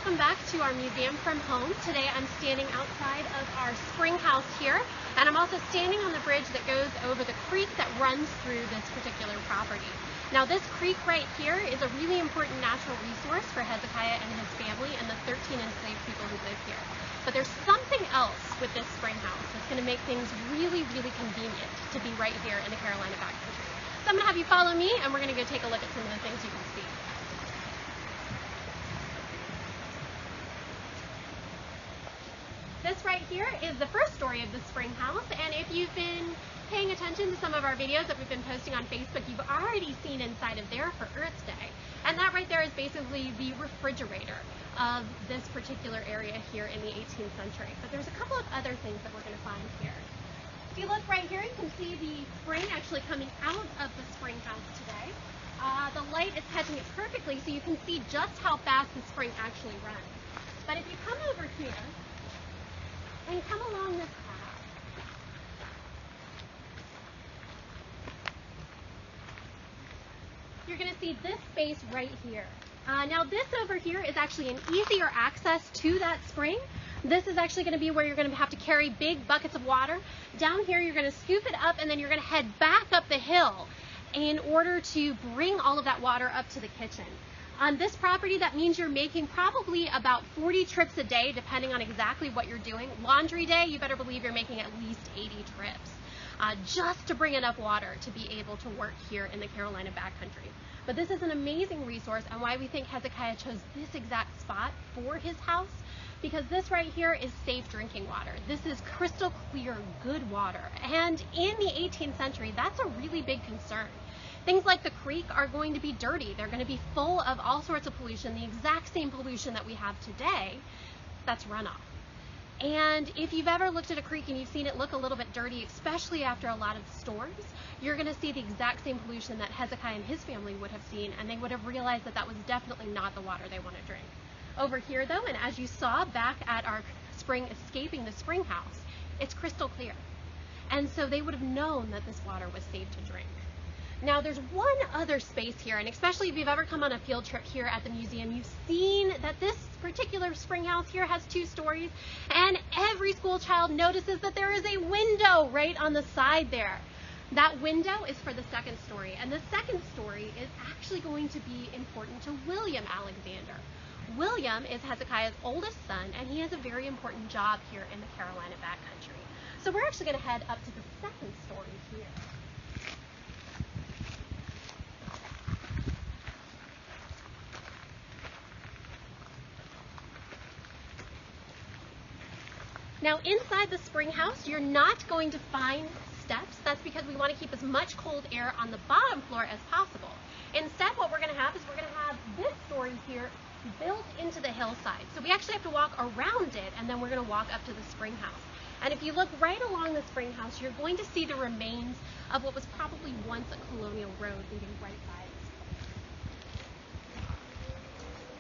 welcome back to our museum from home. Today I'm standing outside of our Springhouse here, and I'm also standing on the bridge that goes over the creek that runs through this particular property. Now this creek right here is a really important natural resource for Hezekiah and his family and the 13 enslaved people who live here. But there's something else with this Springhouse that's going to make things really, really convenient to be right here in the Carolina backcountry. So I'm going to have you follow me, and we're going to go take a look at some of the things you can see. This right here is the first story of the Springhouse, and if you've been paying attention to some of our videos that we've been posting on Facebook, you've already seen inside of there for Earth Day. And that right there is basically the refrigerator of this particular area here in the 18th century. But there's a couple of other things that we're going to find here. If you look right here, you can see the spring actually coming out of the Springhouse today. The light is catching it perfectly, so you can see just how fast the spring actually runs. But if you come over here, and come along this path. You're going to see this space right here. Now this over here is actually an easier access to that spring. This is actually going to be where you're going to have to carry big buckets of water. Down here you're going to scoop it up, and then you're going to head back up the hill in order to bring all of that water up to the kitchen. On this property, that means you're making probably about 40 trips a day, depending on exactly what you're doing. Laundry day, you better believe you're making at least 80 trips just to bring enough water to be able to work here in the Carolina backcountry. But this is an amazing resource, and why we think Hezekiah chose this exact spot for his house, because this right here is safe drinking water. This is crystal clear, good water. And in the 18th century, that's a really big concern. Things like the creek are going to be dirty. They're going to be full of all sorts of pollution, the exact same pollution that we have today, that's runoff. And if you've ever looked at a creek and you've seen it look a little bit dirty, especially after a lot of storms, you're going to see the exact same pollution that Hezekiah and his family would have seen, and they would have realized that that was definitely not the water they want to drink. Over here though, and as you saw back at our spring escaping the Springhouse, it's crystal clear. And so they would have known that this water was safe to drink. Now there's one other space here, and especially if you've ever come on a field trip here at the museum, you've seen that this particular Springhouse here has 2 stories, and every school child notices that there is a window right on the side there. That window is for the 2nd story, and the 2nd story is actually going to be important to William Alexander. William is Hezekiah's oldest son, and he has a very important job here in the Carolina backcountry. So we're actually going to head up to the 2nd story here. Now inside the Springhouse, you're not going to find steps. That's because we want to keep as much cold air on the bottom floor as possible. Instead, what we're going to have is we're going to have this story here built into the hillside. So we actually have to walk around it, and then we're going to walk up to the Springhouse. And if you look right along the Springhouse, you're going to see the remains of what was probably once a colonial road leading right by the